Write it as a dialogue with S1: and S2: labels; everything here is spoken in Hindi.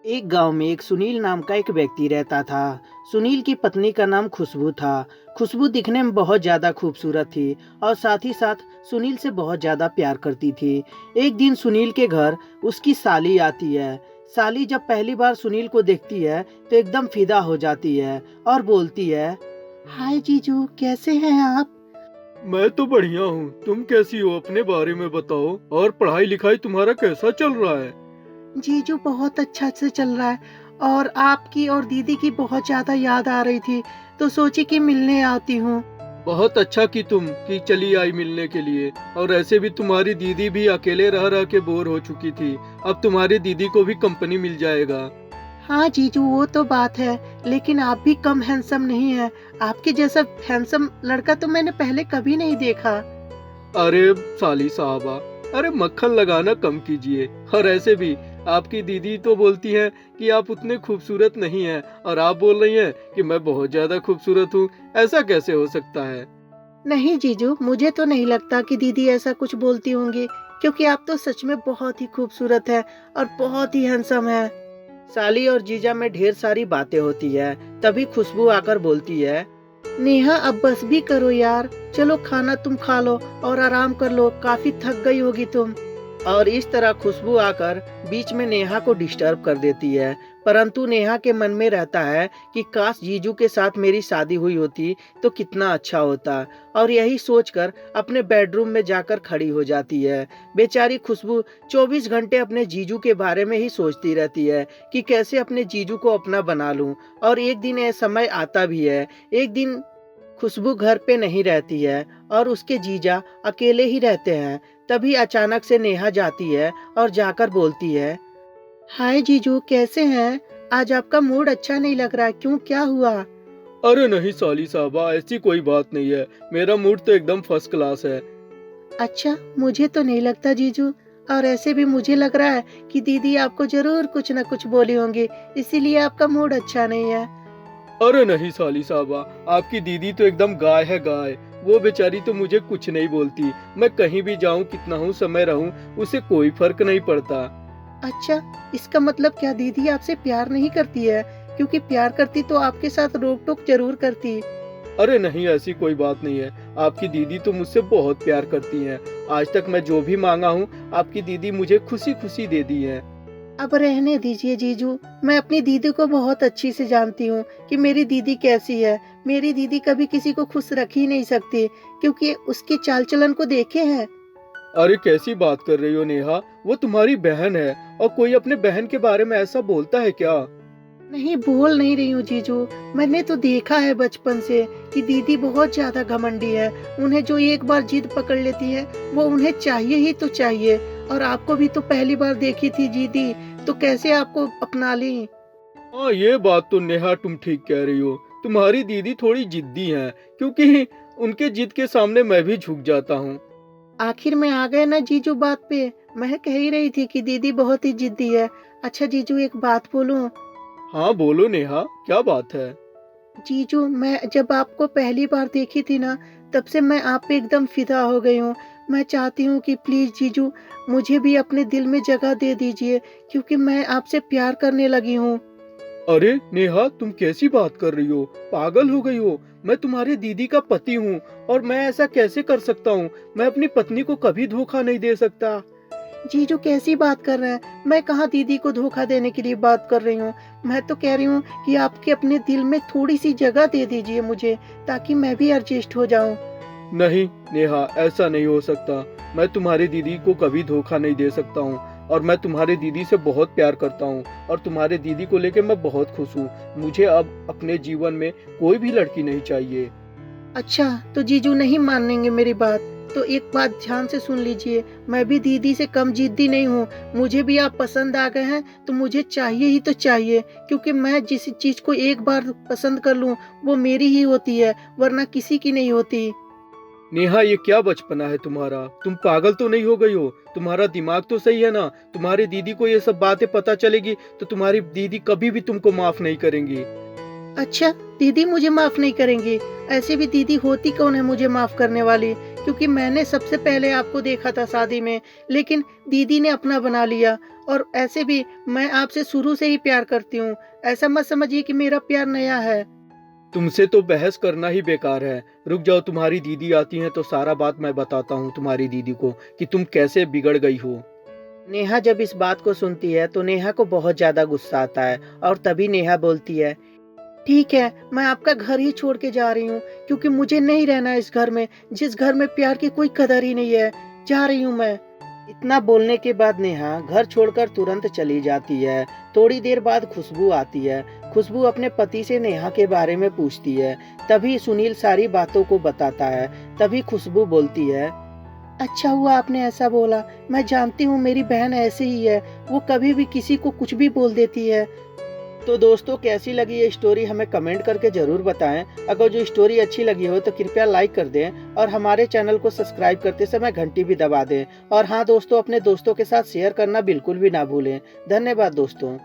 S1: एक गांव में एक सुनील नाम का एक व्यक्ति रहता था। सुनील की पत्नी का नाम खुशबू था। खुशबू दिखने में बहुत ज़्यादा खूबसूरत थी और साथ ही साथ सुनील से बहुत ज़्यादा प्यार करती थी। एक दिन सुनील के घर उसकी साली आती है। साली जब पहली बार सुनील को देखती है तो एकदम फिदा हो जाती है और बोलती है, हाय जीजू, कैसे हैं आप?
S2: मैं तो बढ़िया हूँ। तुम कैसी हो? अपने बारे में बताओ। और पढ़ाई लिखाई तुम्हारा कैसा चल रहा है?
S1: जीजू बहुत अच्छा से चल रहा है और आपकी और दीदी की बहुत ज्यादा याद आ रही थी तो सोची कि मिलने आती हूँ।
S2: बहुत अच्छा की तुम कि चली आई मिलने के लिए। और ऐसे भी तुम्हारी दीदी भी अकेले रह रह के बोर हो चुकी थी। अब तुम्हारी दीदी को भी कंपनी मिल जाएगा।
S1: हाँ जीजू, वो तो बात है, लेकिन आप भी कम हैंडसम नहीं है। आपके जैसा हैंडसम लड़का तो मैंने पहले कभी नहीं देखा।
S2: अरे साली साहबा, अरे मक्खन लगाना कम कीजिए। और ऐसे भी आपकी दीदी तो बोलती है कि आप उतने खूबसूरत नहीं हैं, और आप बोल रही हैं कि मैं बहुत ज्यादा खूबसूरत हूँ। ऐसा कैसे हो सकता है?
S1: नहीं जीजू, मुझे तो नहीं लगता कि दीदी ऐसा कुछ बोलती होंगी, क्योंकि आप तो सच में बहुत ही खूबसूरत है और बहुत ही हैंडसम है। साली और जीजा में ढेर सारी बातें होती है। तभी खुशबू आकर बोलती है, नेहा अब बस भी करो यार, चलो खाना तुम खा लो और आराम कर लो, काफी थक गई होगी तुम। और इस तरह खुशबू आकर बीच में नेहा को डिस्टर्ब कर देती है। परंतु नेहा के मन में रहता है कि काश जीजू के साथ मेरी शादी हुई होती तो कितना अच्छा होता, और यही सोचकर अपने बेडरूम में जाकर खड़ी हो जाती है। बेचारी खुशबू 24 घंटे अपने जीजू के बारे में ही सोचती रहती है कि कैसे अपने जीजू को अपना बना लूं। और एक दिन यह समय आता भी है। एक दिन खुशबू घर पे नहीं रहती है और उसके जीजा अकेले ही रहते हैं। तभी अचानक से नेहा जाती है और जाकर बोलती है, हाय जीजू, कैसे हैं? आज आपका मूड अच्छा नहीं लग रहा है, क्यों, क्या हुआ?
S2: अरे नहीं साली साहबा, ऐसी कोई बात नहीं है। मेरा मूड तो एकदम फर्स्ट क्लास है।
S1: अच्छा, मुझे तो नहीं लगता जीजू, और ऐसे भी मुझे लग रहा है कि दीदी आपको जरूर कुछ न कुछ बोली होंगी, इसीलिए आपका मूड अच्छा नहीं है।
S2: अरे नहीं साली साहबा, आपकी दीदी तो एकदम गाय है, गाय। वो बेचारी तो मुझे कुछ नहीं बोलती। मैं कहीं भी जाऊं, कितना हूँ समय रहूं, उसे कोई फर्क नहीं पड़ता।
S1: अच्छा, इसका मतलब क्या दीदी आपसे प्यार नहीं करती है? क्योंकि प्यार करती तो आपके साथ रोक टोक जरूर करती।
S2: अरे नहीं, ऐसी कोई बात नहीं है। आपकी दीदी तो मुझसे बहुत प्यार करती हैं। आज तक मैं जो भी मांगा हूँ, आपकी दीदी मुझे खुशी खुशी दे दी है।
S1: अब रहने दीजिए जीजू, मैं अपनी दीदी को बहुत अच्छी से जानती हूँ कि मेरी दीदी कैसी है। मेरी दीदी कभी किसी को खुश रख ही नहीं सकती, क्योंकि उसके चाल चलन को देखे हैं।
S2: अरे कैसी बात कर रही हो नेहा? वो तुम्हारी बहन है, और कोई अपने बहन के बारे में ऐसा बोलता है क्या?
S1: नहीं, बोल नहीं रही हूँ जीजू, मैंने तो देखा है बचपन से कि दीदी बहुत ज्यादा घमंडी है। उन्हें जो एक बार जिद पकड़ लेती है वो उन्हें चाहिए ही तो चाहिए। और आपको भी तो पहली बार देखी थी दीदी, तो कैसे आपको अपना ली।
S2: हाँ, ये बात तो नेहा तुम ठीक कह रही हो। तुम्हारी दीदी थोड़ी जिद्दी है, क्योंकि उनके जिद के सामने मैं भी झुक जाता हूँ।
S1: आखिर में आ गए ना जीजू बात पे। मैं कह ही रही थी कि दीदी बहुत ही जिद्दी है। अच्छा जीजू, एक बात बोलूं?
S2: हाँ बोलो नेहा, क्या बात है?
S1: जीजू, मैं जब आपको पहली बार देखी थी ना, तब से मैं आप पे एकदम फिदा हो गई हूँ। मैं चाहती हूँ कि प्लीज जीजू, मुझे भी अपने दिल में जगह दे दीजिए, क्योंकि मैं आपसे प्यार करने लगी हूँ।
S2: अरे नेहा, तुम कैसी बात कर रही हो? पागल हो गई हो? मैं तुम्हारी दीदी का पति हूँ, और मैं ऐसा कैसे कर सकता हूँ? मैं अपनी पत्नी को कभी धोखा नहीं दे सकता।
S1: जीजू कैसी बात कर रहे हैं? मैं कहाँ दीदी को धोखा देने के लिए बात कर रही हूँ। मैं तो कह रही हूँ कि आपके अपने दिल में थोड़ी सी जगह दे दीजिए मुझे, ताकि मैं भी एडजस्ट हो जाऊं।
S2: नहीं नेहा, ऐसा नहीं हो सकता। मैं तुम्हारी दीदी को कभी धोखा नहीं दे सकता हूँ, और मैं तुम्हारी दीदी से बहुत प्यार करता हूँ, और तुम्हारी दीदी को लेके मैं बहुत खुश हूँ। मुझे अब अपने जीवन में कोई भी लड़की नहीं चाहिए।
S1: अच्छा, तो जीजू नहीं मानेंगे मेरी बात? तो एक बात ध्यान से सुन लीजिए, मैं भी दीदी से कम जिद्दी नहीं हूँ। मुझे भी आप पसंद आ गए हैं तो मुझे चाहिए ही तो चाहिए, क्योंकि मैं जिस चीज को एक बार पसंद कर लूँ वो मेरी ही होती है, वरना किसी की नहीं होती।
S2: नेहा, ये क्या बचपना है तुम्हारा? तुम पागल तो नहीं हो गई हो? तुम्हारा दिमाग तो सही है ना? तुम्हारी दीदी को ये सब बातें पता चलेगी तो तुम्हारी दीदी कभी भी तुमको माफ नहीं करेंगी।
S1: अच्छा, दीदी मुझे माफ नहीं करेंगी? ऐसे भी दीदी होती कौन है मुझे माफ करने वाली? क्योंकि मैंने सबसे पहले आपको देखा था शादी में, लेकिन दीदी ने अपना बना लिया। और ऐसे भी मैं आपसे शुरू से ही प्यार करती हूँ, ऐसा मत समझिए कि मेरा प्यार नया है।
S2: तुमसे तो बहस करना ही बेकार है। रुक जाओ, तुम्हारी दीदी आती है तो सारा बात मैं बताता हूँ तुम्हारी दीदी को कि तुम कैसे बिगड़ गई हो।
S1: नेहा जब इस बात को सुनती है तो नेहा को बहुत ज्यादा गुस्सा आता है और तभी नेहा बोलती है, ठीक है, मैं आपका घर ही छोड़ के जा रही हूँ, क्योंकि मुझे नहीं रहना इस घर में, जिस घर में प्यार की कोई कदर ही नहीं है। जा रही हूँ मैं। इतना बोलने के बाद नेहा घर छोड़कर तुरंत चली जाती है। थोड़ी देर बाद खुशबू आती है। खुशबू अपने पति से नेहा के बारे में पूछती है। तभी सुनील सारी बातों को बताता है। तभी खुशबू बोलती है, अच्छा हुआ आपने ऐसा बोला। मैं जानती हूँ मेरी बहन ऐसी ही है, वो कभी भी किसी को कुछ भी बोल देती है। तो दोस्तों, कैसी लगी ये स्टोरी हमें कमेंट करके ज़रूर बताएं। अगर जो स्टोरी अच्छी लगी हो तो कृपया लाइक कर दें और हमारे चैनल को सब्सक्राइब करते समय घंटी भी दबा दें। और हाँ दोस्तों, अपने दोस्तों के साथ शेयर करना बिल्कुल भी ना भूलें। धन्यवाद दोस्तों।